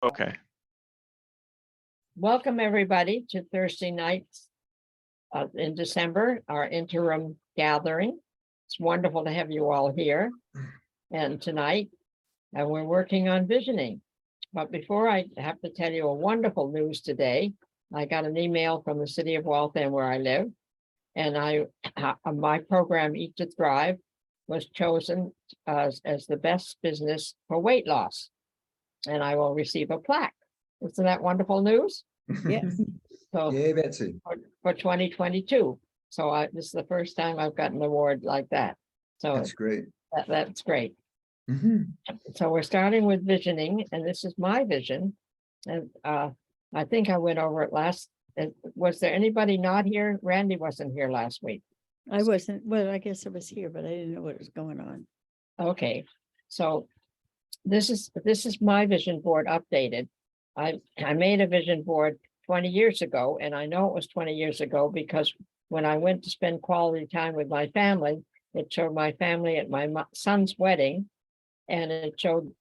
Okay. Welcome, everybody, to Thursday nights in December, our interim gathering. It's wonderful to have you all here. And tonight, we're working on visioning. But before I have to tell you a wonderful news today, I got an email from the city of Waltham where I live. And my program, Eat to Thrive, was chosen as the best business for weight loss. And I will receive a plaque. Isn't that wonderful news? Yes. So Yay, Betsy. for 2022. So this is the first time I've gotten an award like that. So That's great. that's great. Mhm. So we're starting with visioning, and this is my vision. And I think I went over it last. Was there anybody not here? Randy wasn't here last week. I wasn't, well, I guess I was here, but I didn't know what was going on. Okay, so this is my vision board updated. I made a vision board 20 years ago, and I know it was 20 years ago because when I went to spend quality time with my family, it showed my family at my son's wedding, and it showed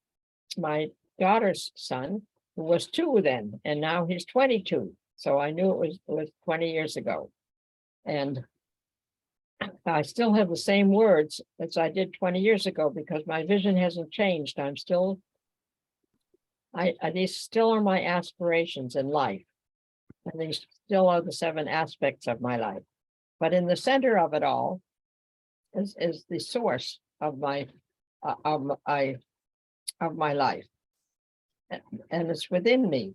my daughter's son, who was 2 then, and now he's 22. So I knew it was 20 years ago. And I still have the same words as I did 20 years ago because my vision hasn't changed. I'm still, these still are my aspirations in life. And these still are the 7 aspects of my life. But in the center of it all is the source of my life. And it's within me.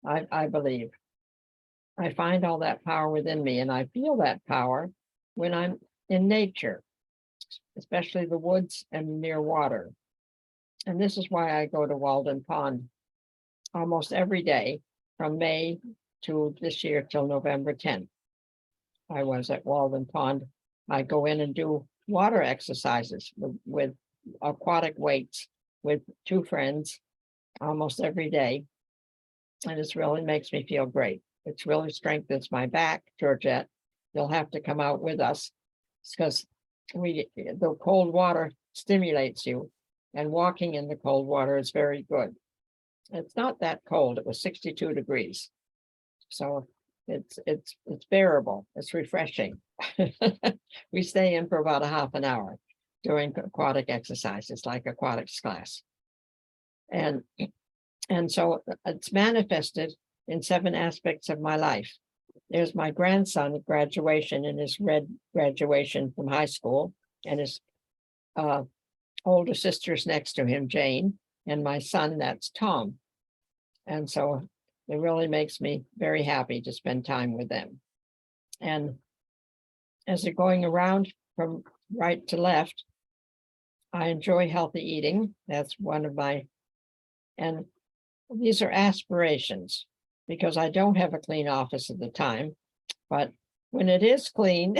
I believe. I find all that power within me, and I feel that power when I'm in nature, especially the woods and near water. And this is why I go to Walden Pond almost every day from May to this year till November 10th. I was at Walden Pond. I go in and do water exercises with aquatic weights with 2 friends almost every day. And it really makes me feel great. It's really strengthens my back, Georgette. You'll have to come out with us because the cold water stimulates you, and walking in the cold water is very good. It's not that cold. It was 62 degrees. So it's bearable. It's refreshing. We stay in for about a half an hour doing aquatic exercises like aquatics class. And so it's manifested in 7 aspects of my life. There's my grandson at graduation in his red graduation from high school, and his older sister's next to him, Jane, and my son, that's Tom. And so it really makes me very happy to spend time with them. And as they're going around from right to left, I enjoy healthy eating. That's one of my, and these are aspirations because I don't have a clean office at the time, but when it is clean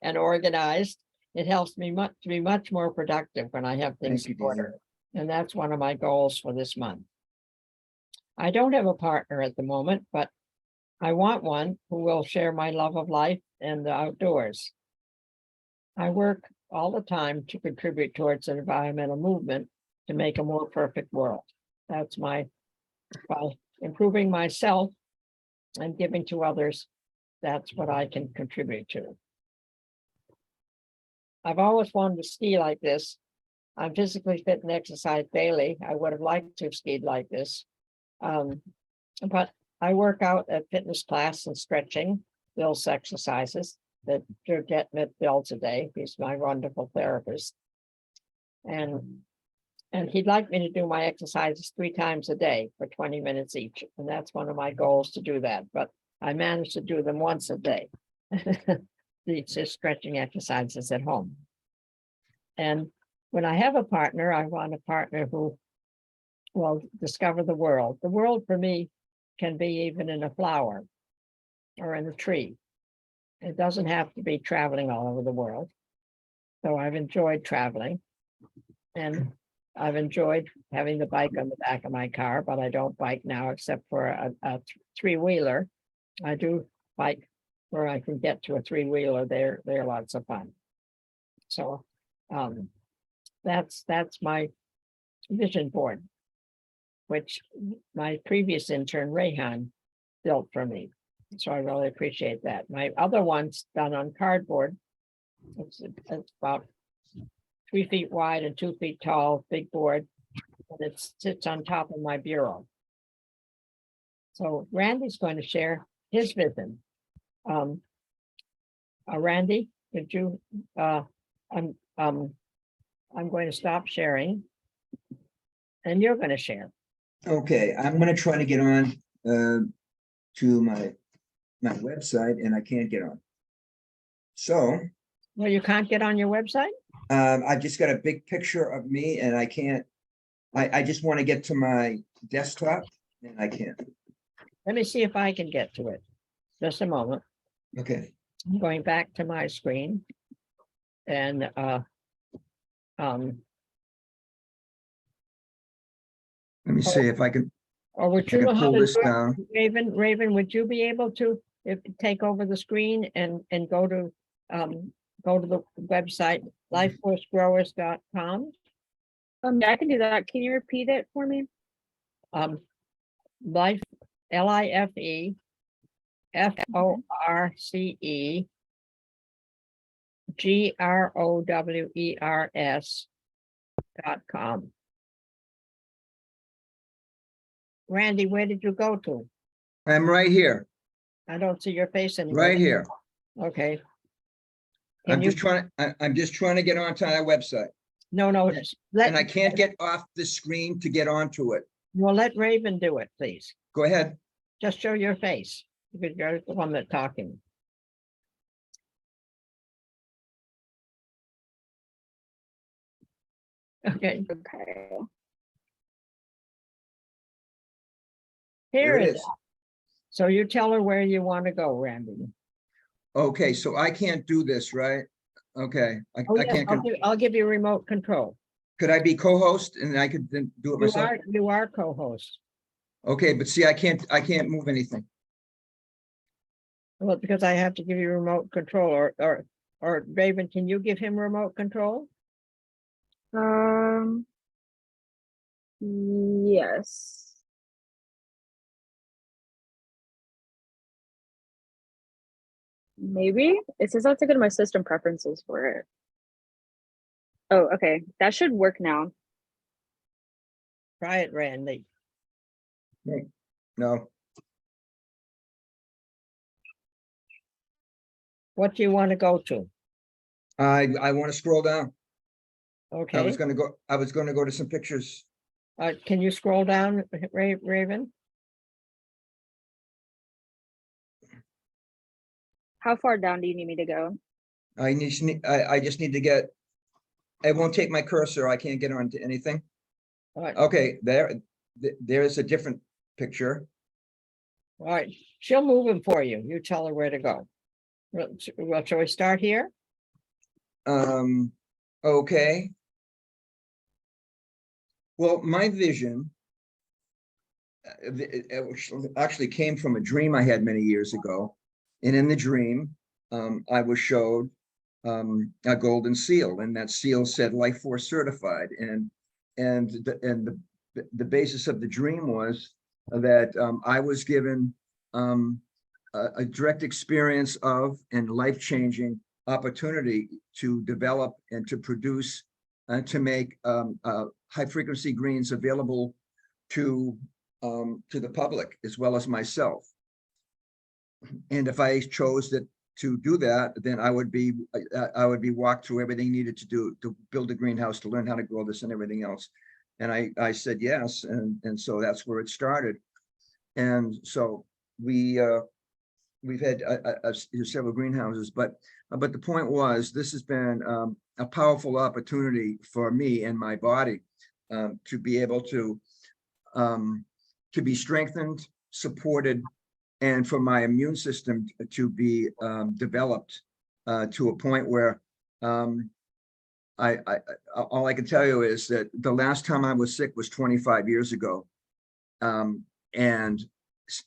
and organized, it helps me to be much more productive when I have things in order. And that's one of my goals for this month. I don't have a partner at the moment, but I want one who will share my love of life and the outdoors. I work all the time to contribute towards an environmental movement to make a more perfect world. That's by improving myself and giving to others. That's what I can contribute to. I've always wanted to ski like this. I'm physically fit and exercise daily. I would have liked to have skied like this. But I work out at fitness class and stretching, Bill's exercises that Georgette met Bill today. He's my wonderful therapist. And he'd like me to do my exercises 3 times a day for 20 minutes each. And that's one of my goals to do that. But I managed to do them once a day. These just stretching exercises at home. And when I have a partner, I want a partner who will discover the world. The world for me can be even in a flower or in a tree. It doesn't have to be traveling all over the world. So I've enjoyed traveling. And I've enjoyed having the bike on the back of my car, but I don't bike now except for a 3-wheeler. I do bike where I can get to a 3-wheeler. They're lots of fun. So that's my vision board. which my previous intern, Rayhan, built for me. So I really appreciate that. My other one's done on cardboard. It's about 3 feet wide and 2 feet tall, big board. And it sits on top of my bureau. So Randy's going to share his vision. Randy, could you, I'm going to stop sharing. And you're going to share. Okay, I'm gonna try to get on to my website and I can't get on. So Well, you can't get on your website? I've just got a big picture of me and I can't, I just want to get to my desktop and I can't. Let me see if I can get to it. Just a moment. Okay, I'm going back to my screen. And let me see if I can, or would I you can know how pull to this do it? down. Raven, would you be able to take over the screen and go to the website lifeforcegrowers.com? Yeah, I can do that. Can you repeat it for me? Life LIFE FORCE GROWERS.com. Randy, where did you go to? I'm right here, I don't see your face anywhere. right here. Okay. I'm Can you, just trying, I'm just trying to get onto our website no, and I can't get off the screen to get onto it. well, let Raven do it, please. Go ahead. Just show your face because you're the one that's talking. Okay, Okay. here There it it is. is. So you tell her where you want to go, Randy. Okay, so I can't do this, right? Okay, Oh, I yes, can't, I'll give you remote control. could I be co-host and I could then do it myself? You are co-host. Okay, but see, I can't move anything. Well, because I have to give you remote control or Raven, can you give him remote control? Yes. Maybe it says I have to go to my system preferences for it. Oh, okay. That should work now. Try it, Randy. No, What do you want to go to? I want to scroll down. I Okay, was gonna go to some pictures. can you scroll down, Raven? How far down do you need me to go? I just need to get, it won't take my cursor. I can't get onto anything. All right, Okay, there's a different picture. all right. She'll move him for you. You tell her where to go. Well, shall we start here? Okay. Well, my vision it actually came from a dream I had many years ago. And in the dream, I was showed a golden seal, and that seal said Life Force Certified. And the basis of the dream was that I was given a direct experience of and life-changing opportunity to develop and to produce and to make high frequency greens available to the public as well as myself. And if I chose to do that, then I would be walked through everything needed to do to build a greenhouse, to learn how to grow this and everything else. And I said yes, and so that's where it started. And so we've had several greenhouses, but the point was, this has been a powerful opportunity for me and my body to be able to be strengthened, supported, and for my immune system to be developed to a point where all I can tell you is that the last time I was sick was 25 years ago, and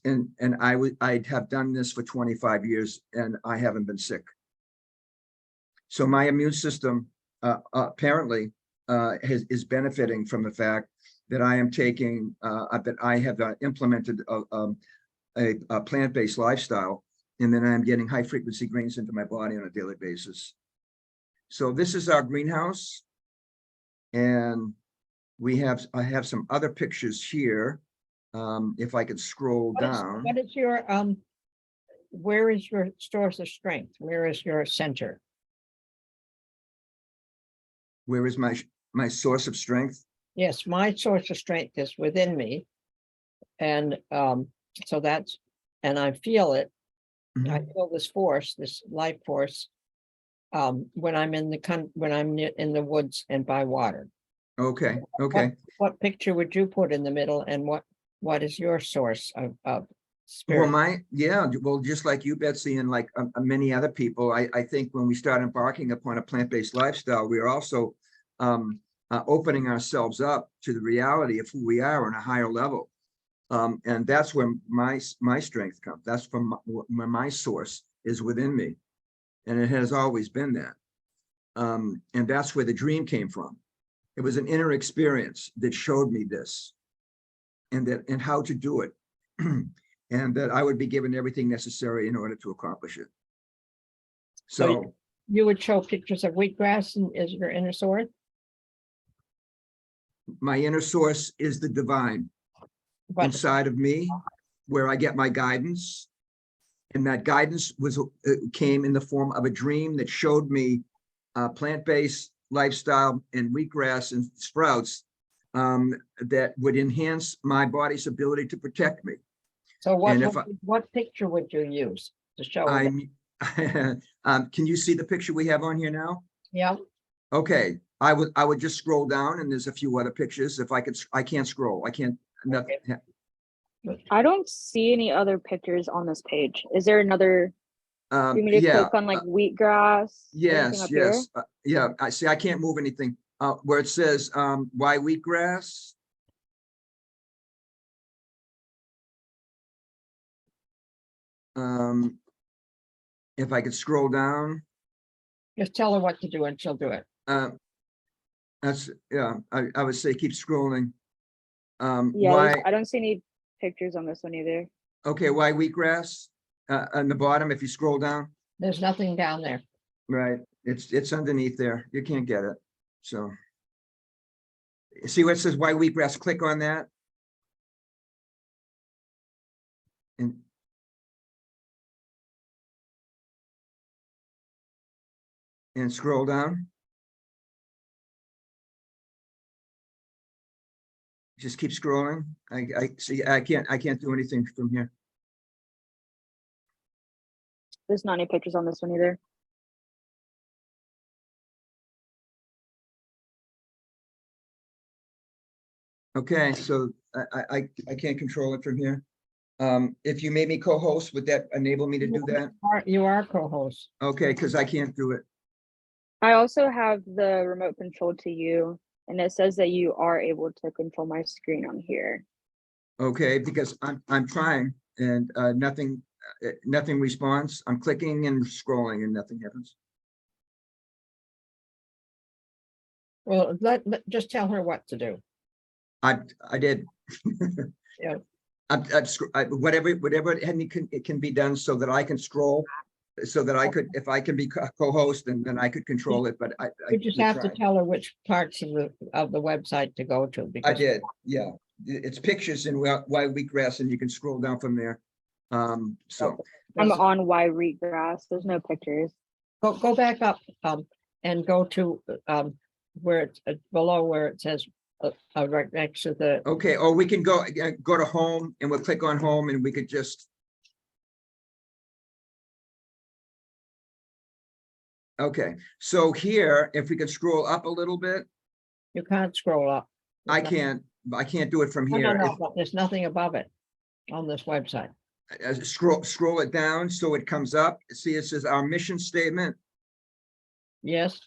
I'd have done this for 25 years and I haven't been sick. So my immune system apparently is benefiting from the fact that I am taking, that I have implemented a plant-based lifestyle, and then I'm getting high frequency greens into my body on a daily basis. So this is our greenhouse. And I have some other pictures here. If I could scroll down. What is your, where is your source of strength? Where is your center? Where is my source of strength? Yes, my source of strength is within me. And so that's, and I feel it. I feel this force, this life force, when I'm in the woods and by water. Okay, okay. What picture would you put in the middle, and what is your source of spirit? Well, just like you, Betsy, and like many other people, I think when we start embarking upon a plant-based lifestyle, we are also opening ourselves up to the reality of who we are on a higher level. And that's where my strength comes. That's from where my source is within me. And it has always been that. And that's where the dream came from. It was an inner experience that showed me this and how to do it. And that I would be given everything necessary in order to accomplish it. So you would show pictures of wheatgrass and is your inner source? my inner source is the divine inside of me, where I get my guidance. And that guidance came in the form of a dream that showed me plant-based lifestyle and wheatgrass and sprouts that would enhance my body's ability to protect me. So what picture would you use to show that? Can you see the picture we have on here now? Yeah, Okay, I would just scroll down, and there's a few other pictures. If I could, I can't scroll. I can't. Nothing. I don't see any other pictures on this page. Is there another? You want me to Yeah. click on like wheatgrass? Yes, up yes. Here? Yeah, I see. I can't move anything. Where it says, why wheatgrass? If I could scroll down, just tell her what to do and she'll do it. that's, yeah, I would say keep scrolling. Yeah, Why, I don't see any pictures on this one either. okay, why wheatgrass? On the bottom, if you scroll down, There's nothing down there. right, it's underneath there. You can't get it. So see where it says why wheatgrass? Click on that. And scroll down. Just keep scrolling. I see. I can't do anything from here. There's not any pictures on this one either. Okay, so I can't control it from here. If you made me co-host, would that enable me to do that? You are co-host. Okay, because I can't do it. I also have the remote control to you, and it says that you are able to control my screen on here. Okay, because I'm trying and nothing responds. I'm clicking and scrolling and nothing happens. Well, just tell her what to do. I did. Yeah. Whatever it can be done so that I can scroll, so that I could, if I can be co-host, and then I could control it. But You just have to tell her which parts of the website to go to. I did, yeah. It's pictures and why wheatgrass, and you can scroll down from there. So I'm on why wheatgrass. There's no pictures. Go back up and go to where it's below where it says right next to the. okay, or we can go to home, and we'll click on home, and we could just. Okay, so here, if we could scroll up a little bit. You can't scroll up. I can't do it from here. No, but there's nothing above it on this website. Scroll it down so it comes up. See, it says our mission statement. Yes.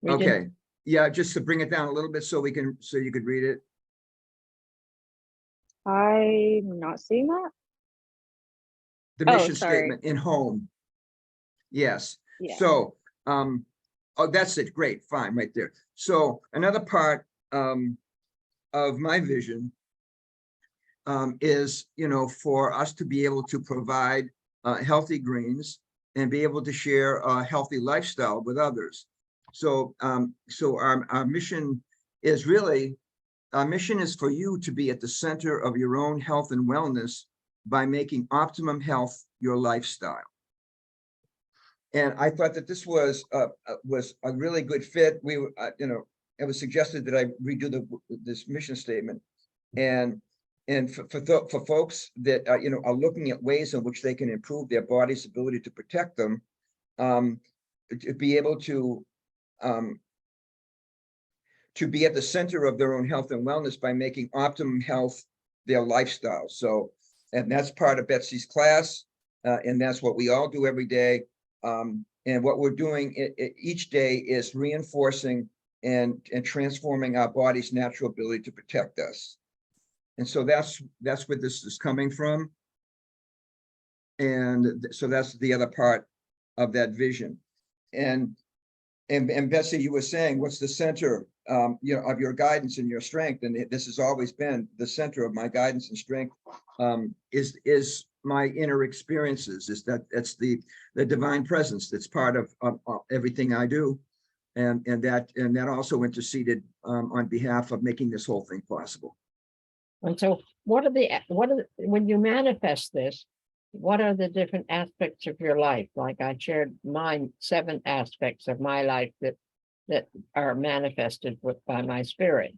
Okay, yeah, just to bring it down a little bit so you could read it. I'm not seeing that. The mission statement in home. Yes. Yeah. So, oh, that's it. Great. Fine. Right there. So another part, of my vision is, for us to be able to provide healthy greens and be able to share a healthy lifestyle with others. So, our mission is really, our mission is for you to be at the center of your own health and wellness by making optimum health your lifestyle. And I thought that this was a really good fit. We were, it was suggested that I redo this mission statement, and for folks that are looking at ways in which they can improve their body's ability to protect them, to be able to be at the center of their own health and wellness by making optimum health their lifestyle. So, and that's part of Betsy's class, and that's what we all do every day. And what we're doing each day is reinforcing and transforming our body's natural ability to protect us. And so that's where this is coming from. And so that's the other part of that vision. And Betsy, you were saying, what's the center of your guidance and your strength? And this has always been the center of my guidance and strength, is my inner experiences. It's the divine presence that's part of everything I do, and that also interceded on behalf of making this whole thing possible. And so when you manifest this, what are the different aspects of your life? Like I shared mine, 7 aspects of my life that are manifested by my spirit.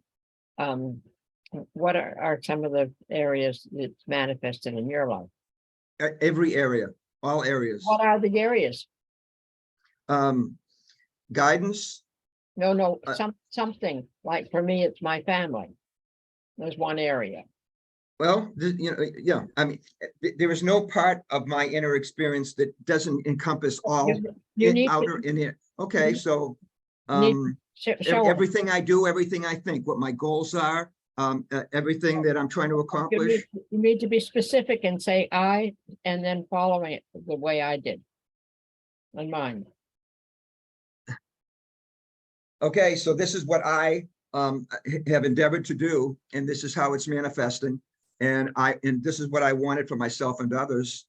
What are some of the areas that's manifested in your life? Every area, all areas. What are the areas? Guidance. No, something like, for me, it's my family. There's one area. Well, yeah, I mean, there is no part of my inner experience that doesn't encompass all You need outer to, in here. Okay, so show everything I do, everything I think, what my goals are, everything that I'm trying to accomplish. You need to be specific and say I, and then following it the way I did on mine. Okay, so this is what I have endeavored to do, and this is how it's manifesting. And this is what I wanted for myself and others.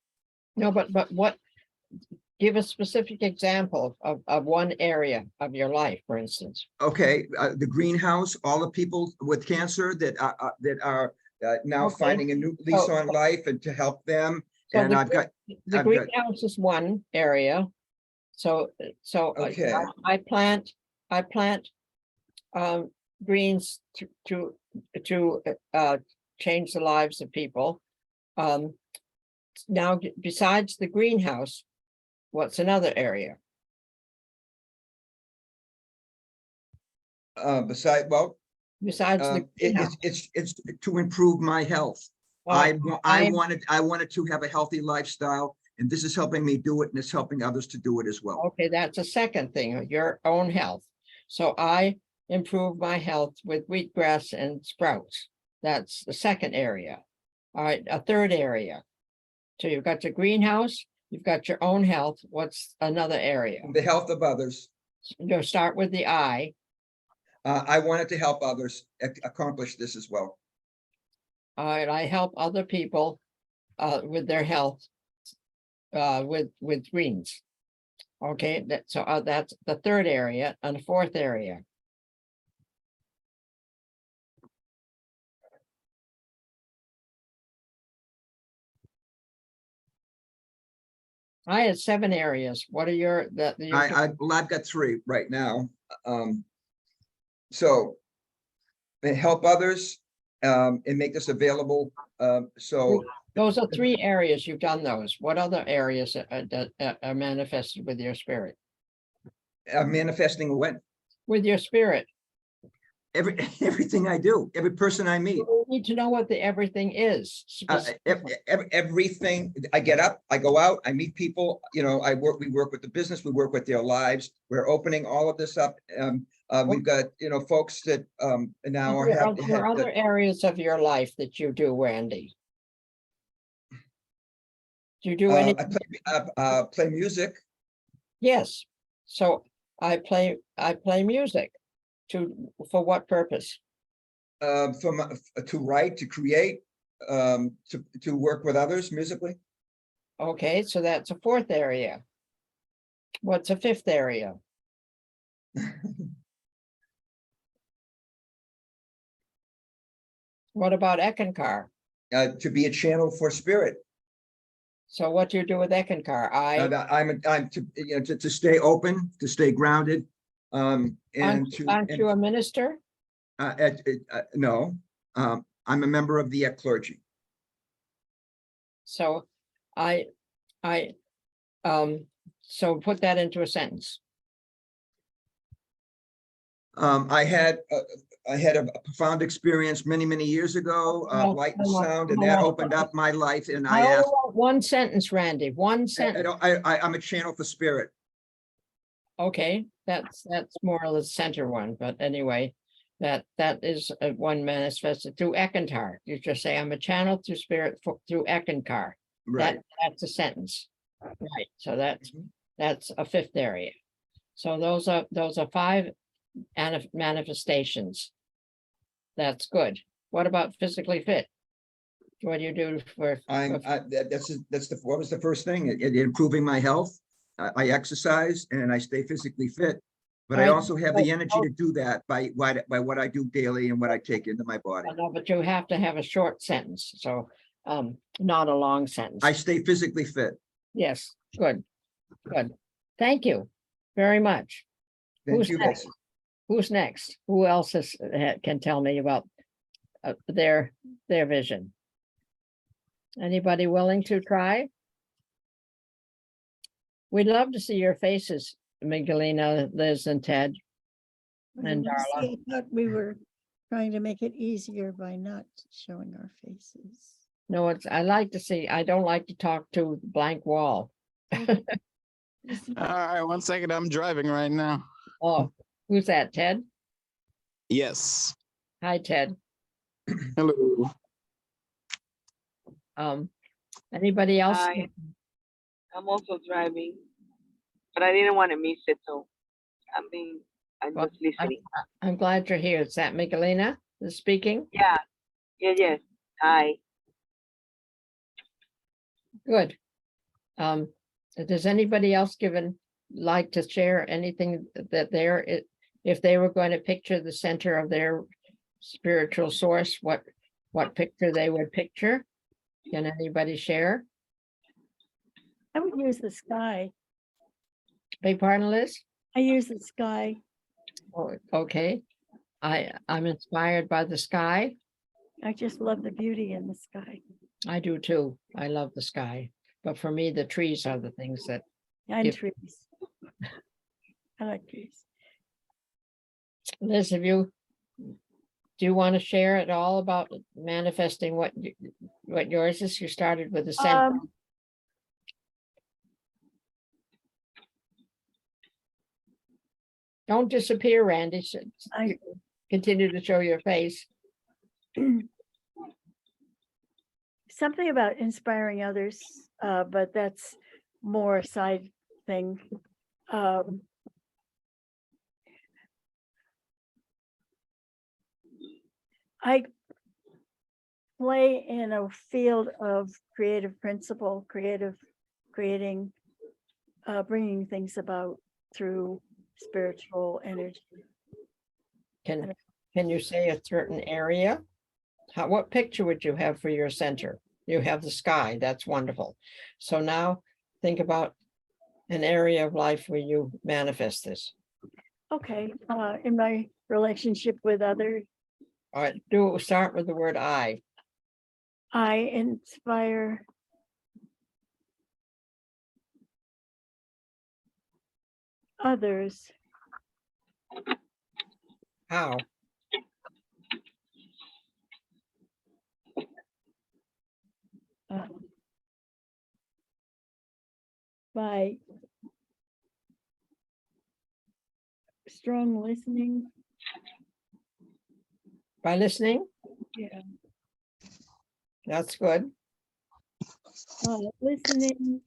No, but what, give a specific example of one area of your life, for instance. Okay, the greenhouse, all the people with cancer that are now Okay. finding a new lease on life, and to help them. So And I've got greenhouse is one area. So Okay. I plant greens to change the lives of people. Now, besides the greenhouse, what's another area? Besides The greenhouse? it's to improve my health. I wanted to have a healthy lifestyle, and this is helping me do it, and it's helping others to do it as well. Okay, that's a second thing, your own health. So I improve my health with wheatgrass and sprouts. That's the second area. All right, a third area. So you've got your greenhouse, you've got your own health. What's another area? The health of others. You'll start with the I. I wanted to help others accomplish this as well. All right, I help other people with their health with greens. Okay, that's the third area. And the fourth area. I had 7 areas. What are your I've got 3 right now. So help others and make this available. So those are 3 areas. You've done those. What other areas are manifested with your spirit? Manifesting when? With your spirit. Everything I do, every person I meet. You need to know what the everything is. Everything. I get up, I go out, I meet people. We work with the business, we work with their lives. We're opening all of this up. We've got folks that now are there are other areas of your life that you do, Randy. Do you do anything? I play music. Yes. So I play music. For what purpose? to write, to create, to work with others musically. Okay, so that's a fourth area. What's a fifth area? What about Ekankar? To be a channel for spirit. So what do you do with Ekankar? I'm to, you know, to stay open, to stay grounded, and Aren't you a minister? no, I'm a member of the clergy. So so put that into a sentence. I had a profound experience many years ago, No, light and no, sound, and no, that no. opened up my life. And I I only asked, want one sentence, Randy, one sentence. I'm a channel for spirit. Okay, that's more of the center one, but anyway, that is one manifested through Ekankar. You just say, I'm a channel through spirit through Ekankar. Right. That's a sentence. Right, so that's a fifth area. So those are five manifestations. That's good. What about physically fit? What do you do for? What was the first thing? Improving my health. I exercise and I stay physically fit, but I Right, also have the energy to do that by what I do daily and what I take into my body. No, but you have to have a short sentence, so not a long sentence. I stay physically fit. Yes, good. Thank you very much. Thank Who's you, next? Betsy. Who's next? Who else can tell me about their vision? Anybody willing to try? We'd love to see your faces, Miguelina, Liz, and Ted. And Well, Darla. see, I thought we were trying to make it easier by not showing our faces. No, I like to see, I don't like to talk to blank wall. Just- All right, 1 second. I'm driving right now. Oh, who's that, Ted? Yes. Hi, Ted. Hello. Anybody else? Hi. I'm also driving, but I didn't want to miss it, so I'm Well, just listening. I'm glad you're here. Is that Miguelina is speaking? Yeah, yes. Hi. Good. Does anybody else like to share anything that if they were going to picture the center of their spiritual source, what picture they would picture? Can anybody share? I would use the sky. Beg pardon, Liz? I use the sky. Oh, okay. I'm inspired by the sky. I just love the beauty in the sky. I do too. I love the sky. But for me, the trees are the things that, And If- trees. I like trees. Liz, do you want to share at all about manifesting what yours is? You started with the center. Don't disappear, Randy. I- Continue to show your face. Something about inspiring others, but that's more a side thing. I play in a field of creative principle, creating, bringing things about through spiritual energy. Can you say a certain area? What picture would you have for your center? You have the sky. That's wonderful. So now think about an area of life where you manifest this. Okay, in my relationship with others, All right, start with the word I. I inspire others How? by strong listening. By listening? Yeah. That's good. Listening,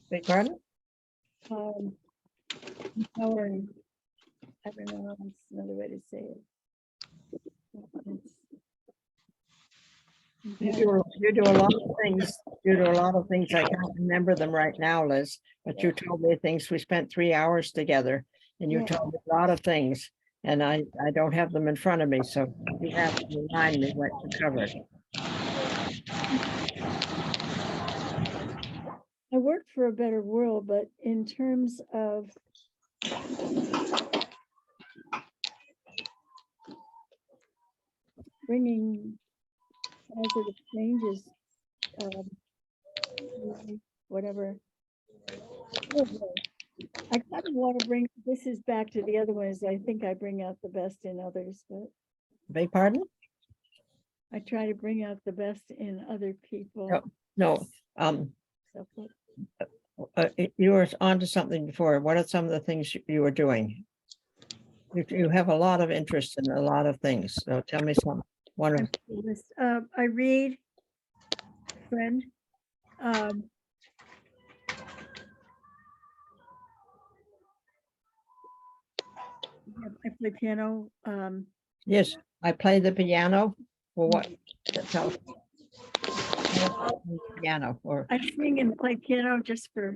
Beg pardon? empowering. I don't know, that's another way to say it. You do a lot of things. You do a lot of things. I can't remember them right now, Liz, but you told me things. We spent 3 hours together and you Yeah. told me a lot of things. And I don't have them in front of me, so you have to remind me what you covered. I work for a better world, but in terms of bringing positive changes, whatever. I kind of want to bring, this is back to the other ones. I think I bring out the best in others, but Beg pardon? I try to bring out the best in other people. Yep. No, So, you were onto something before. What are some of the things you were doing? You have a lot of interest in a lot of things. So tell me some. One of I read, friend. I play piano. yes, I play the piano. Well, what? Tell. Piano or I sing and play piano just for.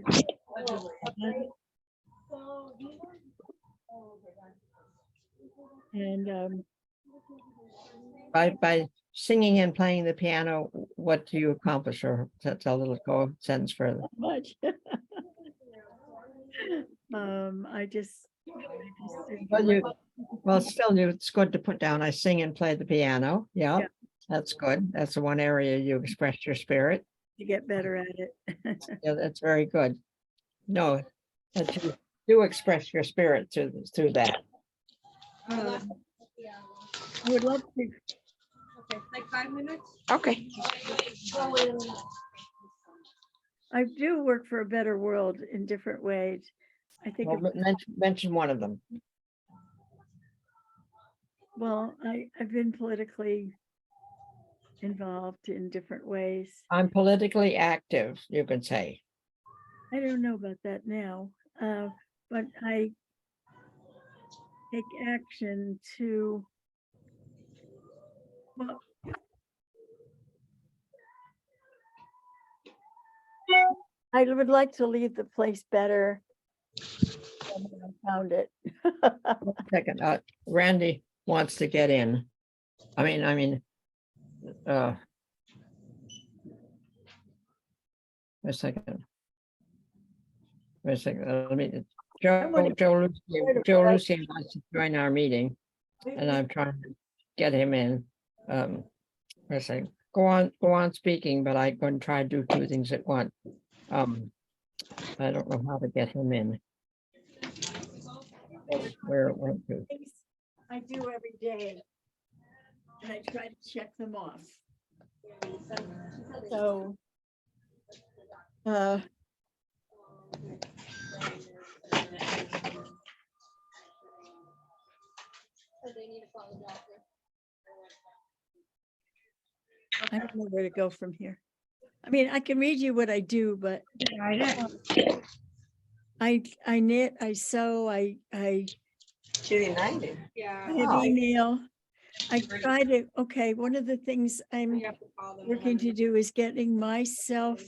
And by singing and playing the piano, what do you accomplish? Or that's a little go sentence further. not much. I just. Well, still, it's good to put down. I sing and play the piano. Yeah, Yeah. that's good. That's the one area you express your spirit. To get better at it. Yeah, that's very good. No, that you do express your spirit through that. I would love to. Like 5 minutes? Okay. I do work for a better world in different ways. I think, Well, mention one of them. well, I've been politically involved in different ways. I'm politically active, you could say. I don't know about that now, but I take action to, well, I would like to leave the place better than when I found it. Second, Randy wants to get in. I mean, wait a second. Wait a second. Let me. Joe Lucy wants to join our meeting, and I'm trying to get him in. Wait a second. Go on speaking, but I'm going to try to do two things at once. I don't know how to get him in. Where it went to. Things I do every day, and I try to check them off. So, I don't know where to go from here. I mean, I can read you what I do, but I knit, I sew, I Yeah. have email. I try to, okay, one of the things I'm You have to call them. working to do is getting myself,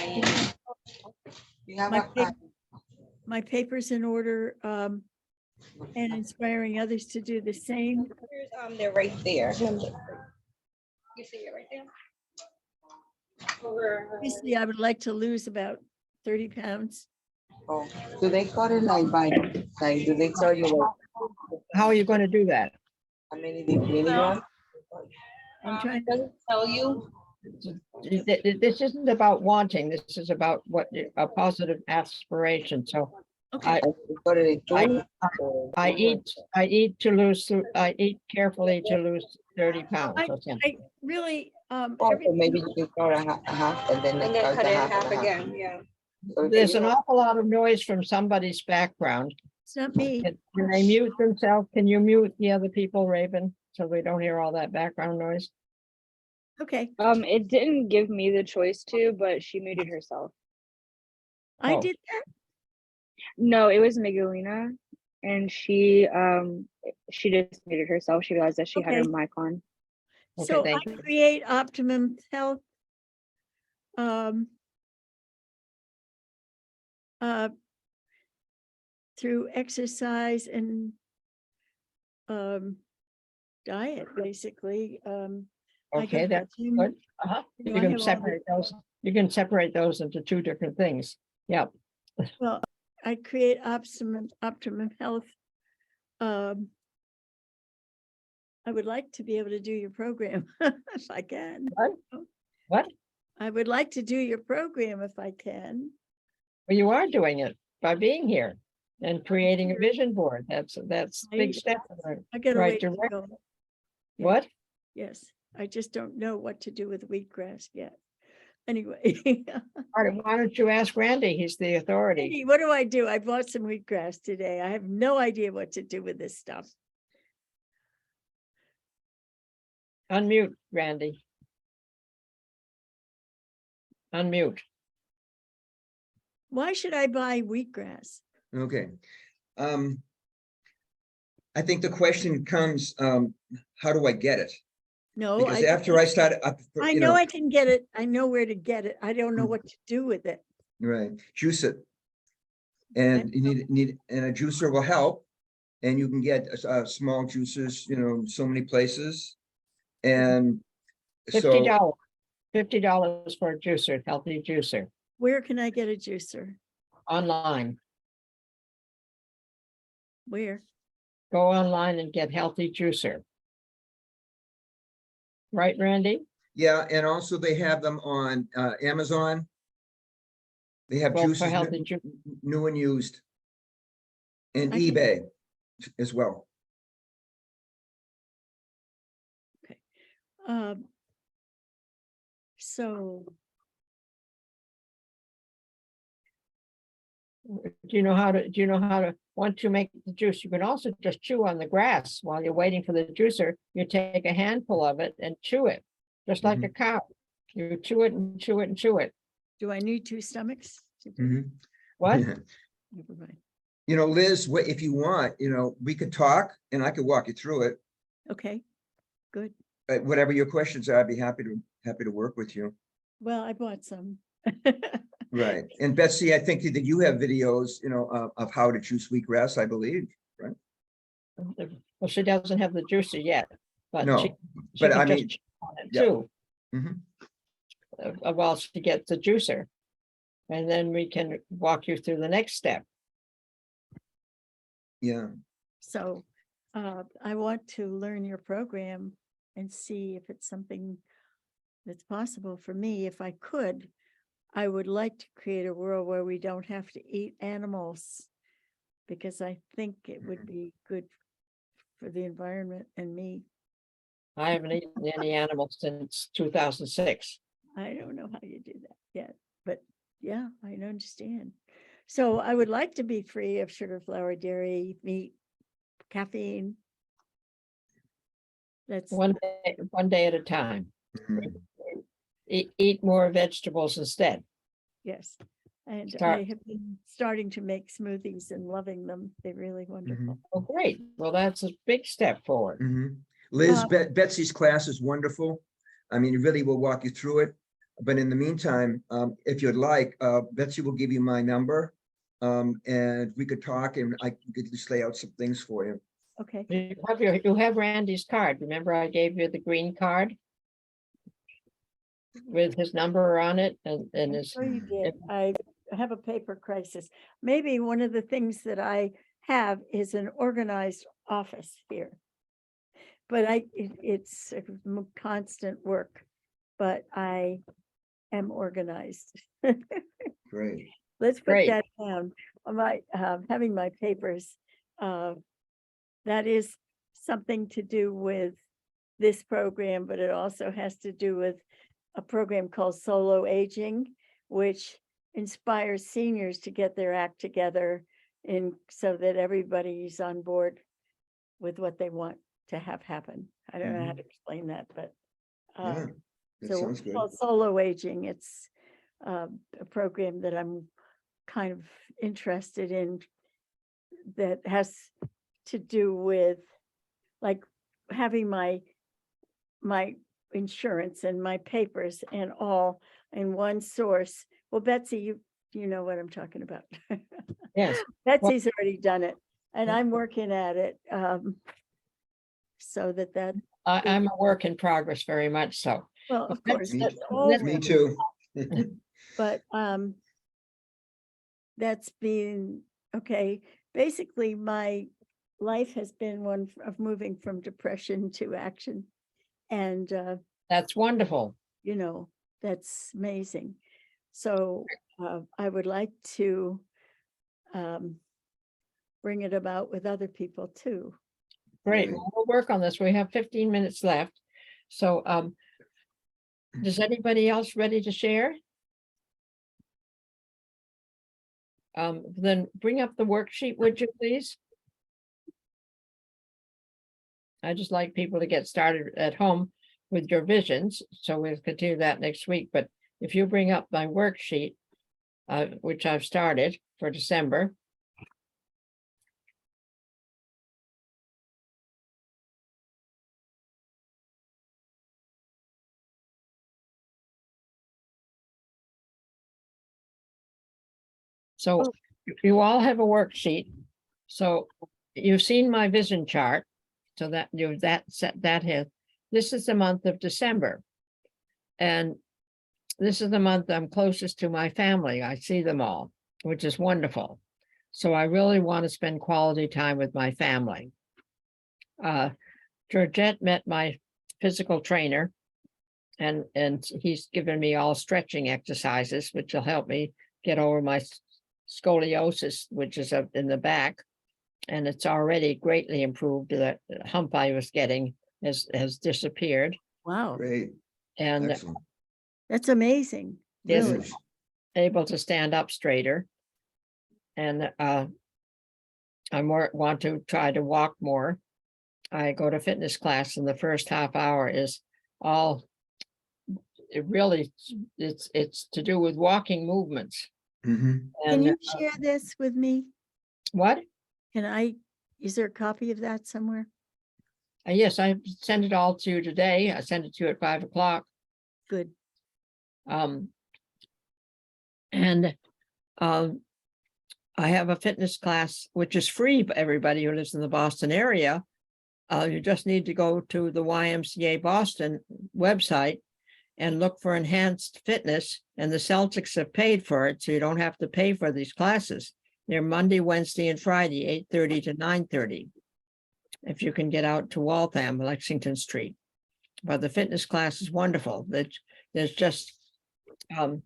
You have my, a pa- my papers in order, and inspiring others to do the same. they're right there. You see it right there? Over. Obviously, I would like to lose about 30 pounds. Oh, do they cut it like by, like, do they tell you like How are you going to do that? how many milligrams? I'm trying Does it tell you? This isn't about wanting. This is about what a positive aspiration. So Okay. Cut it in two? I eat carefully to lose 30 pounds. or something. I really, Oh, so maybe you can cut a half and then And they then cut cut the it in half half and a half. again, yeah. So There's you an know, awful lot of noise from somebody's background. it's not me. Can they mute themselves? Can you mute the other people, Raven, so we don't hear all that background noise? Okay, It didn't give me the choice to, but she muted herself. I Oh. did that. No, it was Miguelina. and she just muted herself. She realized that she had her Okay. mic on. Okay, So thank I you. create optimum health. Uh, through exercise and diet, basically. I Okay, go to that's the gym, good. Uh-huh. you You know, I can have all the- separate those, you can separate those into two different things. Yep. Well, I create optimum health. I would like to be able to do your program if I can. What? I would like to do your program if I can. Well, you are doing it by being here and creating a here. vision board. That's big I- step. I gotta Right wait to direct- go. Yeah. What? Yes, I just don't know what to do with wheatgrass yet. Anyway, Why don't you ask Randy? He's the authority. Randy, what do I do? I bought some wheatgrass today. I have no idea what to do with this stuff. Unmute, Randy. Unmute. Why should I buy wheatgrass? Okay. I think the question comes, how do I get it? No, Because don't after know. I started, I you know know, I can get it. I know where to get it. I don't know Mm. what to do with it. right, juice it. And you need, and a juicer will help. And you can get small juicers, so many places. And so, $50. $50 for a juicer, healthy juicer, Where can I get a juicer? online. Where? Go online and get healthy juicer. Right, Randy? yeah, and also they have them on Amazon. They have Well, for juices healthy juice. new and used. And I can- eBay as well. So Do you know how to, once you make the juice, you can also just chew on the grass while you're waiting for the juicer. You take a handful of it and chew it, just like a cow. You chew it and chew it and chew it. do I need two stomachs? to do it? Mhm. What? Never mind. Liz, if you want, we could talk and I could walk you through it. Okay, good. Whatever your questions are, I'd be happy to work with you. Well, I bought some. Right. And Betsy, I think that you have videos, of how to juice wheatgrass, I believe. Well, she doesn't have the juicer yet, but No, she but can I just mean, chew on it yeah. too. Mhm. While she gets the juicer. And then we can walk you through the next step. Yeah. So I want to learn your program and see if it's something that's possible for me. If I could, I would like to create a world where we don't have to eat animals, because I think it would be good for the environment and me. I haven't eaten any animals since 2006. I don't know how you do that yet, but yeah, I understand. So I would like to be free of sugar, flour, dairy, meat, caffeine. That's One day at a time. Mhm. Eat more vegetables instead. yes. And I Start- have been starting to make smoothies and loving them. They're really wonderful. Oh, great. Well, that's a big step forward. Mhm. Liz, Uh, Betsy's class is wonderful. I mean, it really will walk you through it. But in the meantime, if you'd like, Betsy will give you my number. And we could talk and I could just lay out some things for you. Okay, You have Randy's card. Remember I gave you the green card? With his number on it and I'm his, sure you did. I have a paper crisis. Maybe one of the things that I have is an organized office here. But it's a constant work, but I am organized. Great. Let's put Great. that down. My, having my papers, that is something to do with this program, but it also has to do with a program called Solo Aging, which inspires seniors to get their act together so that everybody's on board with what they want to have happen. I don't know how to explain that, but Yeah, that so sounds it's good. called Solo Aging. It's a program that I'm kind of interested in that has to do with like having my insurance and my papers and all in one source. Well, Betsy, you know what I'm talking about. Yes, Betsy's already done it and I'm working at it. So that, I'm a work in progress very much so. well, of Let's- course, Me- that's let's- all. Me too. But that's been, okay, basically my life has been one of moving from depression to action. And That's wonderful. you know, that's amazing. So I would like to bring it about with other people too. Great, Right. well, we'll work on this. We have 15 minutes left. So, is anybody else ready to share? Then bring up the worksheet, would you please? I just like people to get started at home with your visions, so we'll continue that next week, but if you bring up my worksheet, which I've started for December. So you all have a worksheet. So you've seen my vision chart. So that you that has, this is the month of December. And this is the month I'm closest to my family. I see them all, which is wonderful. So I really want to spend quality time with my family. Georgette met my physical trainer and he's given me all stretching exercises, which will help me get over my scoliosis, which is up in the back. And it's already greatly improved. The hump I was getting has disappeared. Wow, Great, And excellent. that's amazing. Yes. Really. Yes. able to stand up straighter. And I want to try to walk more. I go to fitness class and the first half hour is all, it really, it's to do with walking movements. Mhm. Can And you share this with me? what? Is there a copy of that somewhere? Yes, I sent it all to you today. I sent it to you at 5 o'clock. Good. And I have a fitness class, which is free for everybody who lives in the Boston area. You just need to go to the YMCA Boston website and look for enhanced fitness, and the Celtics have paid for it, so you don't have to pay for these classes. They're Monday, Wednesday, and Friday, 8:30 to 9:30. If you can get out to Waltham, Lexington Street. But the fitness class is wonderful. There's just, I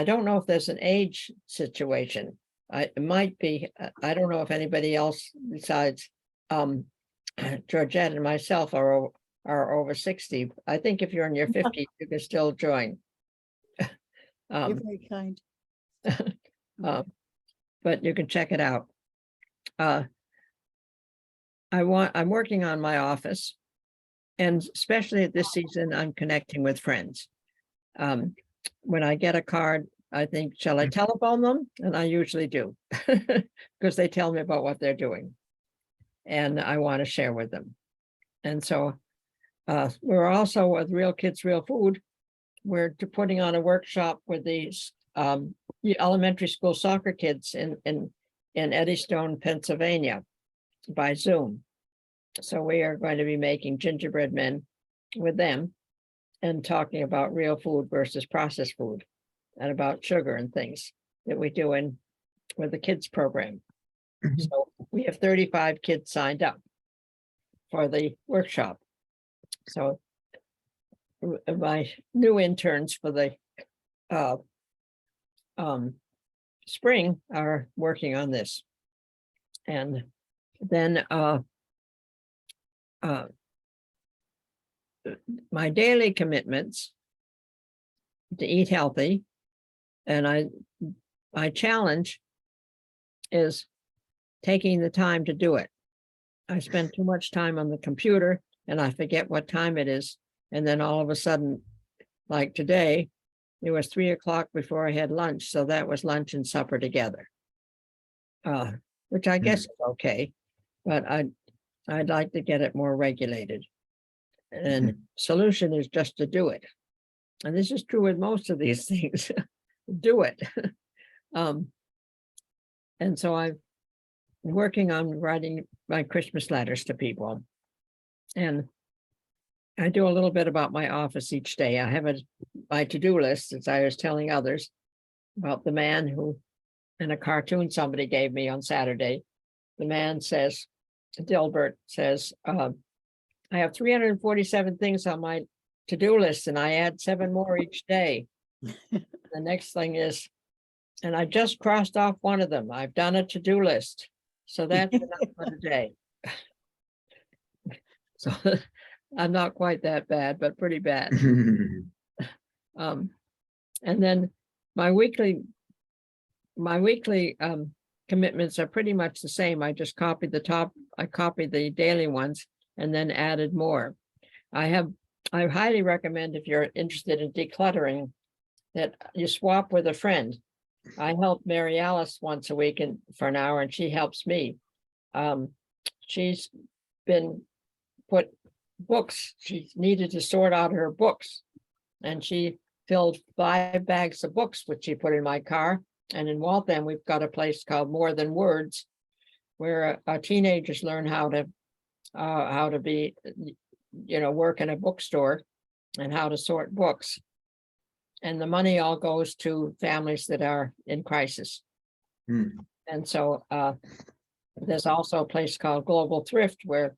don't know if there's an age situation. It might be, I don't know if anybody else besides Georgette and myself are over 60. I think if you're in your 50s, you can still join. You're very kind. But you can check it out. I'm working on my office, and especially at this season, I'm connecting with friends. When I get a card, I think, shall I telephone them? And I usually do, because they tell me about what they're doing. And I want to share with them. And so we're also with Real Kids, Real Food. We're putting on a workshop with these elementary school soccer kids in Eddystone, Pennsylvania by Zoom. So we are going to be making gingerbread men with them and talking about real food versus processed food and about sugar and things that we do with the kids program. Mhm. So we have 35 kids signed up for the workshop. So my new interns for the spring are working on this. And then my daily commitments to eat healthy, and my challenge is taking the time to do it. I spend too much time on the computer and I forget what time it is. And then all of a sudden, like today, it was 3 o'clock before I had lunch. So that was lunch and supper together. which I guess is okay, but I'd like to get it more regulated. And solution is just to do it. And this is true with most of these things. Do it. And so I'm working on writing my Christmas letters to people. And I do a little bit about my office each day. I have my to-do list, as I was telling others, about the man who, in a cartoon somebody gave me on Saturday, the man says, Dilbert says, I have 347 things on my to-do list and I add 7 more each day. The next thing is, and I just crossed off one of them. I've done a to-do list. So that's enough for today. So I'm not quite that bad, but pretty bad. And then my weekly commitments are pretty much the same. I just copied the daily ones and then added more. I highly recommend, if you're interested in decluttering, that you swap with a friend. I help Mary Alice once a week for an hour, and she helps me. She's been put books. She needed to sort out her books, and she filled 5 bags of books, which she put in my car. And in Waltham, we've got a place called More Than Words, where teenagers learn how to be, work in a bookstore and how to sort books. And the money all goes to families that are in crisis. And so there's also a place called Global Thrift, where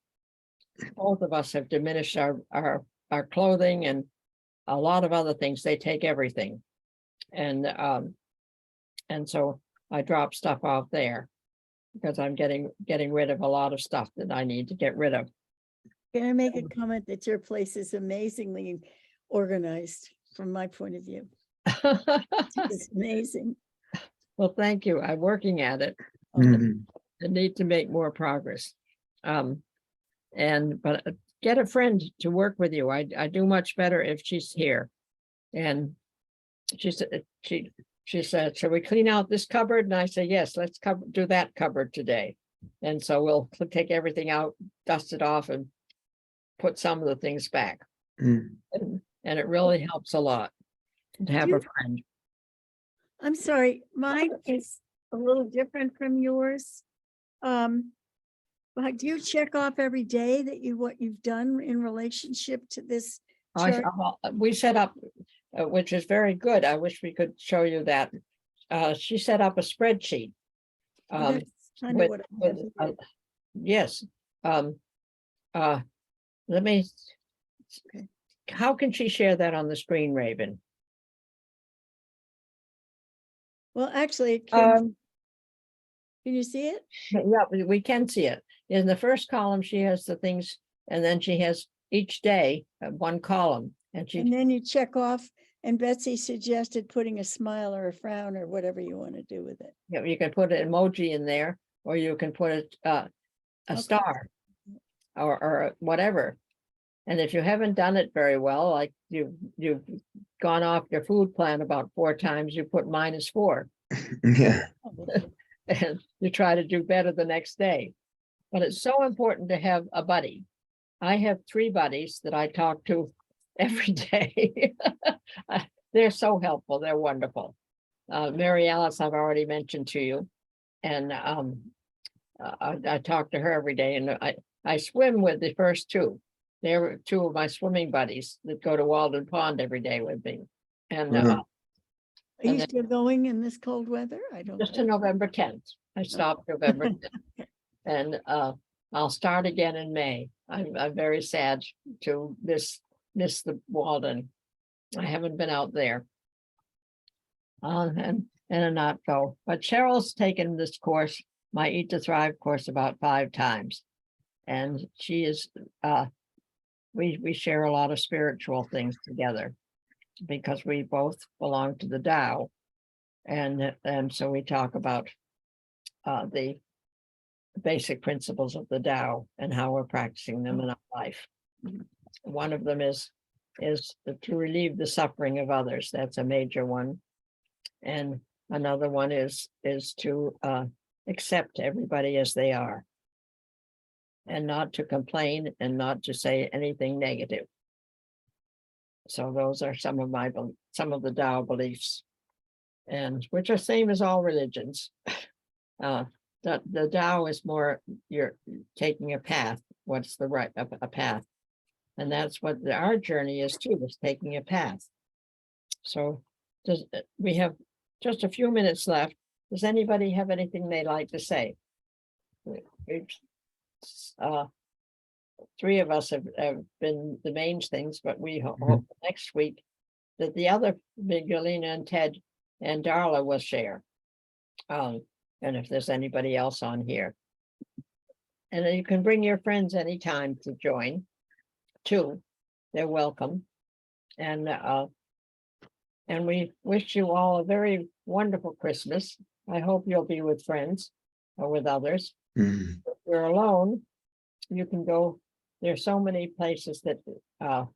both of us have diminished our clothing and a lot of other things. They take everything. And so I drop stuff off there because I'm getting rid of a lot of stuff that I need to get rid of. Can I make a comment that your place is amazingly organized from my point of view? It's amazing. Well, thank you. I'm working at it. Mhm. I need to make more progress. But get a friend to work with you. I do much better if she's here. And she said, shall we clean out this cupboard? And I say, yes, let's do that cupboard today. And so we'll take everything out, dust it off, and put some of the things back. Mm. And it really helps a lot to have a friend. I'm sorry, mine is a little different from yours. But do you check off every day that what you've done in relationship to this chart? We set up, which is very good. I wish we could show you that. She set up a spreadsheet. That's kind of what I have here. Yes. Let me. Okay. How can she share that on the screen, Raven? Well, actually, can you see it? Yeah, we can see it. In the first column, she has the things, and then she has each day one column, and And then you check off, and Betsy suggested putting a smile or a frown or whatever you want to do with it. you can put an emoji in there, or you can put a Okay. star or whatever. And if you haven't done it very well, like you've gone off your food plan about 4 times, you put -4. Yeah. And you try to do better the next day. But it's so important to have a buddy. I have 3 buddies that I talk to every day. They're so helpful. They're wonderful. Mary Alice, I've already mentioned to you. And I talk to her every day, and I swim with the first 2. They're 2 of my swimming buddies that go to Walden Pond every day with me. And Wow. Are you then- still going in this cold weather? I don't just know. to November 10th. I stopped November 10th. And I'll start again in May. I'm very sad to miss the Walden. I haven't been out there. And not go. But Cheryl's taken this course, my Eat to Thrive course, about 5 times. And she is, we share a lot of spiritual things together because we both belong to the Tao. And so we talk about the basic principles of the Tao and how we're practicing them in our life. One of them is to relieve the suffering of others. That's a major one. And another one is to accept everybody as they are. And not to complain and not to say anything negative. So those are some of some of the Tao beliefs. And which are same as all religions. The Tao is more, you're taking a path, what's the right, a path. And that's what our journey is too, is taking a path. So we have just a few minutes left. Does anybody have anything they'd like to say? Three of us have been the main things, but we hope next week that the other Galena and Ted and Darla will share. And if there's anybody else on here. And then you can bring your friends anytime to join too. They're welcome. And we wish you all a very wonderful Christmas. I hope you'll be with friends or with others. Mhm. If you're alone, you can go. There's so many places that oh,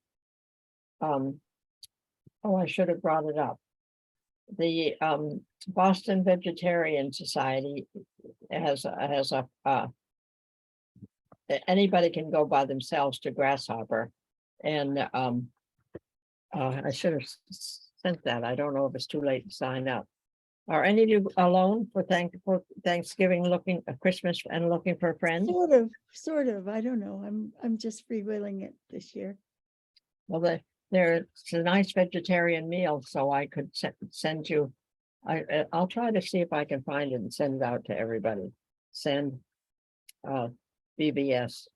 I should have brought it up. The Boston Vegetarian Society has anybody can go by themselves to Grasshopper, and I should have sent that. I don't know if it's too late to sign up. Are any of you alone for Thanksgiving, looking at Christmas and looking for a friend? Sort of. I don't know. I'm just freewheeling it this year. Well, there's a nice vegetarian meal, so I could send you. I'll try to see if I can find it and send it out to everybody. Send BBS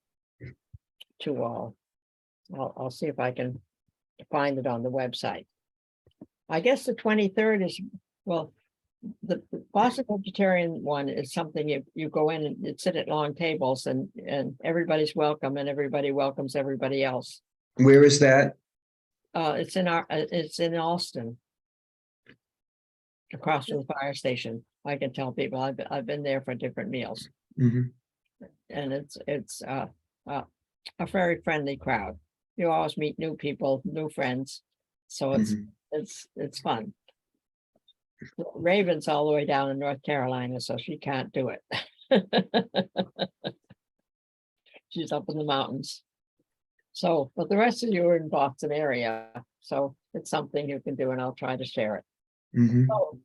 to all. I'll see if I can find it on the website. I guess the 23rd is, well, the Boston Vegetarian one is something you go in and you sit at long tables and everybody's welcome and everybody welcomes everybody else. Where is that? It's in Austin, across from the fire station. I can tell people I've been there for different meals, Mhm. and it's a very friendly crowd. You always meet new people, new friends, so it's fun. Raven's all the way down in North Carolina, so she can't do it. She's up in the mountains. So, but the rest of you are in Boston area, so it's something you can do, and I'll try to share it. Mhm. So,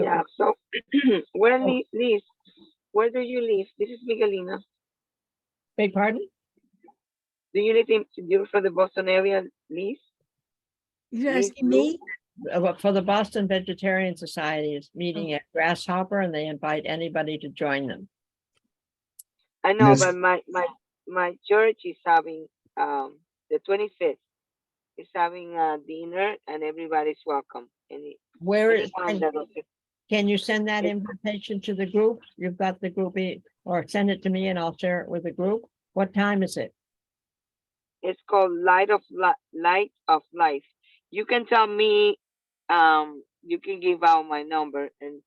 Yeah, so where live? Where do you live? This is Miguelina. beg pardon? Do you live you're from the Boston area, Liz? You're Liz asking me? For the Boston Vegetarian Society is meeting at Grasshopper, and they invite anybody to join them. I know, Yes. but my church is having the 25th is having a dinner and everybody's welcome. Where is, Anyone that doesn't- can you send that invitation to the group? You've got the group, or send it to me and I'll share it with the group. What time is it? It's called Light of Life. You can tell me, you can give out my number and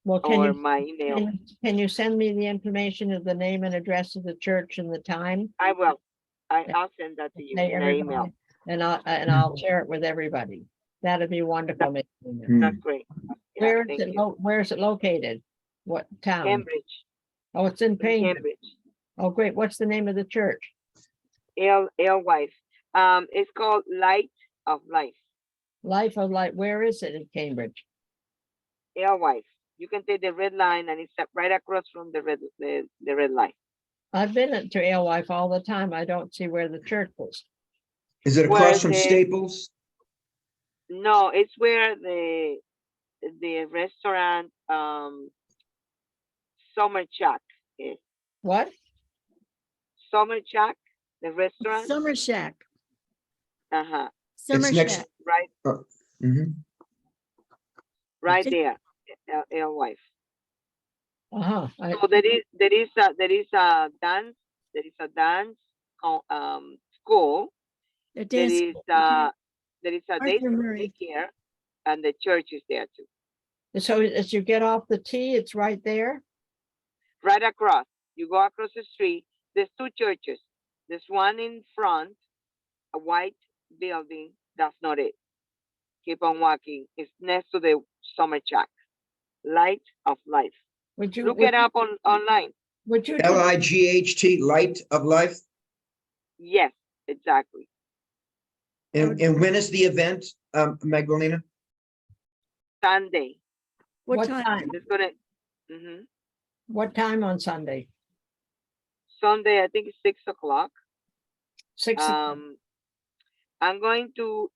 Well, or my email. can you send me the information of the name and address of the church and the time? I will. I'll send that to you Hey, in an email. everybody, and I'll share it with everybody. That'd be wonderful. Miss Nina. Mm. That's great. Yeah, thank you. Where is it located? What town? Cambridge. Oh, it's in Cambridge. Cambridge. Oh, great. What's the name of the church? Wife. It's called Light of Life. Life of Light. Where is it in Cambridge? Wife. You can take the red line and it's right across from the red line. I've been to Alewife all the time. I don't see where the church is. Is it Where across from the- Staples? No, it's where the restaurant Summer Shack is. What? Summer Shack, the restaurant. Summer Shack. Uh-huh. Summer next- Shack. Right, Mhm. right It's- there. Wife. Uh-huh. So there is a dance. There is a dance school. The There dance. is a Arthur Murray. daycare, and the church is there too. So as you get off the T, it's right there. Right across. You go across the street. There's two churches. There's one in front, a white building. That's not it. Keep on walking. It's next to the Summer Shack. Light of Life. Would you, Look would it up online. would you, LIGHT, Light of Life. Yes, exactly. And when is the event, Magdalena? Sunday. What what time? time? It's gonna, mhm. What time on Sunday? Sunday, I think it's 6 o'clock. 6 o'clock. I'm going to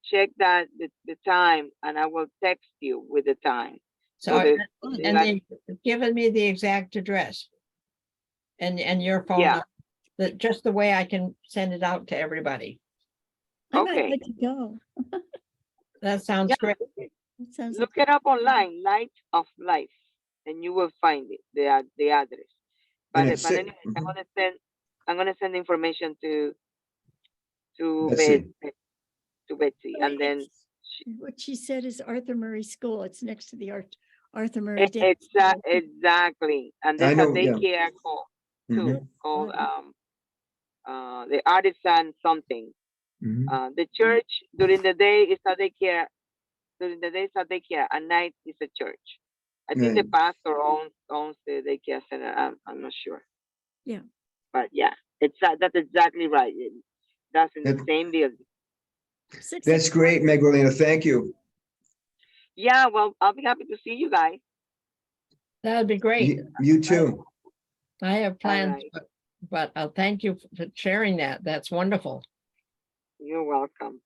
check that the time, and I will text you with the time. So, the- and like- they given me the exact address. And your phone Yeah. number, that just the way I can send it out to everybody. I might Okay. like to go. That sounds Yeah. great. That sounds Look it up online, Light of Life, and you will find it, the address. And But it's but sick. anyway, Mhm. I'm gonna send information to Betsy. Betsy, and then what she said is Arthur Murray School. It's next to the Arthur Murray Dance. exactly. And I there's a know, yeah. daycare called Mhm, called the Artisan something. mhm. The church during the day is a daycare. During the day is a daycare. At night is a church. I think the Right. pastor owns the daycare center. I'm not sure. Yeah. But yeah, that's exactly right. That's in the That- same building. That's great, Magdalena. Thank you. Yeah, well, I'll be happy to see you guys. That'd be great. You too. I have plans, right. but I'll thank you for sharing that. That's wonderful. You're welcome.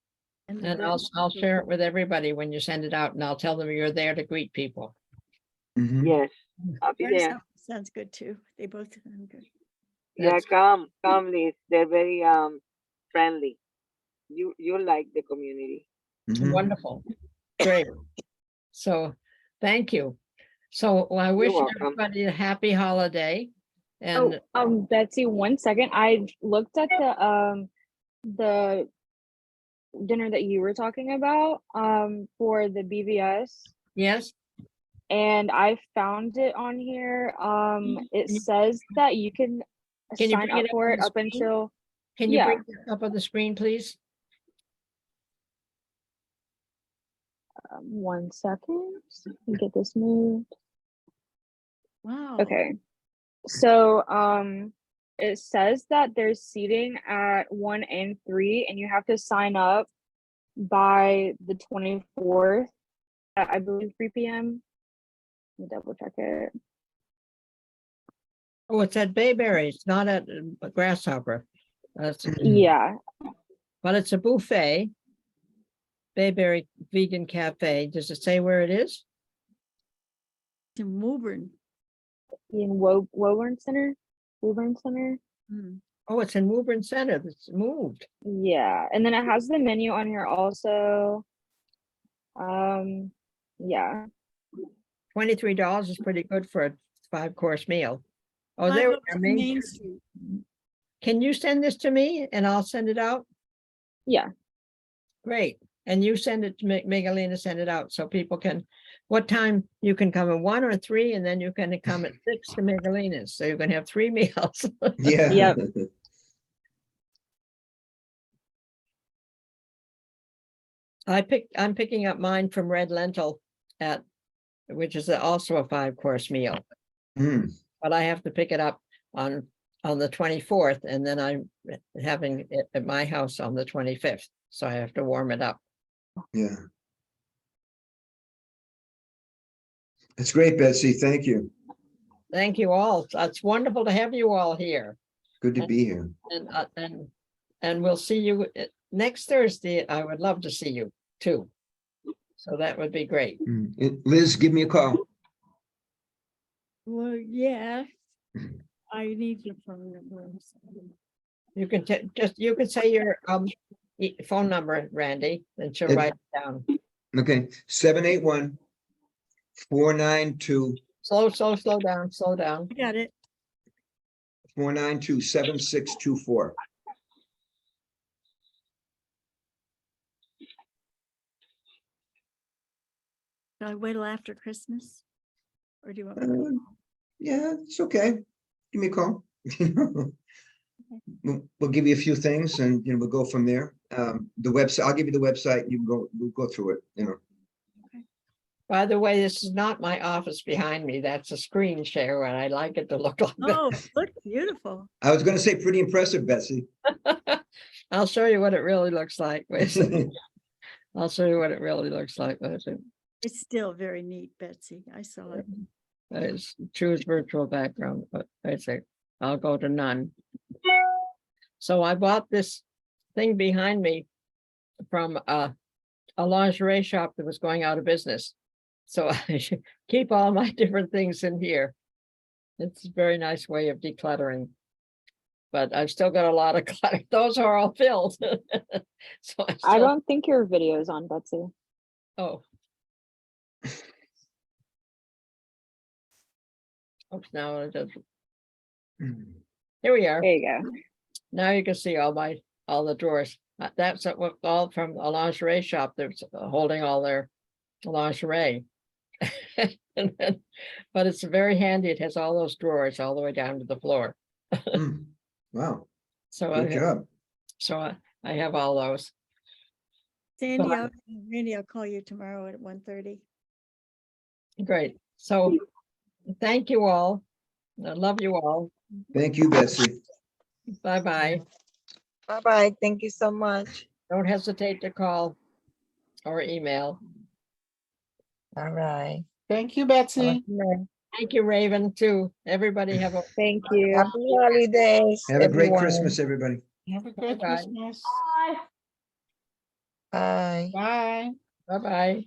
And I'll share it with everybody when you send it out, and I'll tell them you're there to greet people. Mhm. Yes, I'll be there. Sounds good too. They both sound good. Yeah, That's- come, Liz. They're very friendly. You like the community. Mhm. Wonderful. Great. So, thank you. So I wish welcome. everybody a happy holiday. And Betsy, 1 second. I looked at the dinner that you were talking about for the BVS, yes, and I found it on here. It you- says that you can Can you sign bring it up up for on it the up screen? until can you yeah. bring it up on the screen, please? 1 second. Let me get this moved. Wow. Okay. So it says that there's seating at 1 and 3, and you have to sign up by the 24th at, I believe, 3 p.m. Let me double check it. Oh, it's at Bayberry. It's not at Grasshopper. Yeah. But it's a buffet. Bayberry Vegan Cafe. Does it say where it is? In Woburn. In Woburn Center. Woburn Center. Hmm. Oh, it's in Woburn Center. It's moved. Yeah. And then it has the menu on here also. Yeah. $23 is pretty good for a 5-course meal. Oh, there we are. Main Street. Can you send this to me and I'll send it out? Yeah. Great. And you send it to Megalina, send it out so people can, what time you can come at 1 or 3, and then you can come at 6 to Megalina's. So you can have 3 meals. Yeah. Yep. I'm picking up mine from Red Lentil which is also a 5-course meal, Mm, but I have to pick it up on the 24th, and then I'm having it at my house on the 25th. So I have to warm it up. yeah. That's great, Betsy. Thank you. Thank you all. It's wonderful to have you all here. Good to be here. And we'll see you next Thursday. I would love to see you too. So that would be great. Liz, give me a call. Well, yeah. I need your phone number. You can you can say your phone number, Randy, and she'll It- write it down. Okay, 781-492. Slow down, slow down. I got it. 492-7624. Should I wait till after Christmas? Or do you want me to? Yeah, it's okay. Give me a call. We'll give you a few things and, we'll go from there. The website, I'll give you the website. You can we'll go through it, By the way, this is not my office behind me. That's a screen share and I like it to look like Oh, look beautiful. I was gonna say pretty impressive, Betsy. that. I'll show you what it really looks like. Wait a second. I'll show you what it really looks like. Wait a second. It's still very neat, Betsy. I saw it. It's choose virtual background, but I say, I'll go to none. So I bought this thing behind me from a lingerie shop that was going out of business. So I should keep all my different things in here. It's a very nice way of decluttering. But I've still got a lot of clutter. Those are all filled. So I still- don't think your video's on, Betsy. Oh. Oops, now it does. Here we are. There you go. Now you can see all the drawers. That's all from a lingerie shop that's holding all their lingerie. But it's very handy. It has all those drawers all the way down to the floor. Hmm. Wow, So good job. I have all those. Sandy, I- Randy, I'll call you tomorrow at 1:30. Great. So thank you all. I love you all. Thank you, Betsy. Bye-bye. Bye-bye. Thank you so much. Don't hesitate to call or email. All right. Thank you, Betsy. Thank you, Raven, too. Everybody have a Thank you. Happy holidays. Have a great everyone. Christmas, everybody. Have a good Bye-bye. Christmas. Bye. Bye. bye-bye.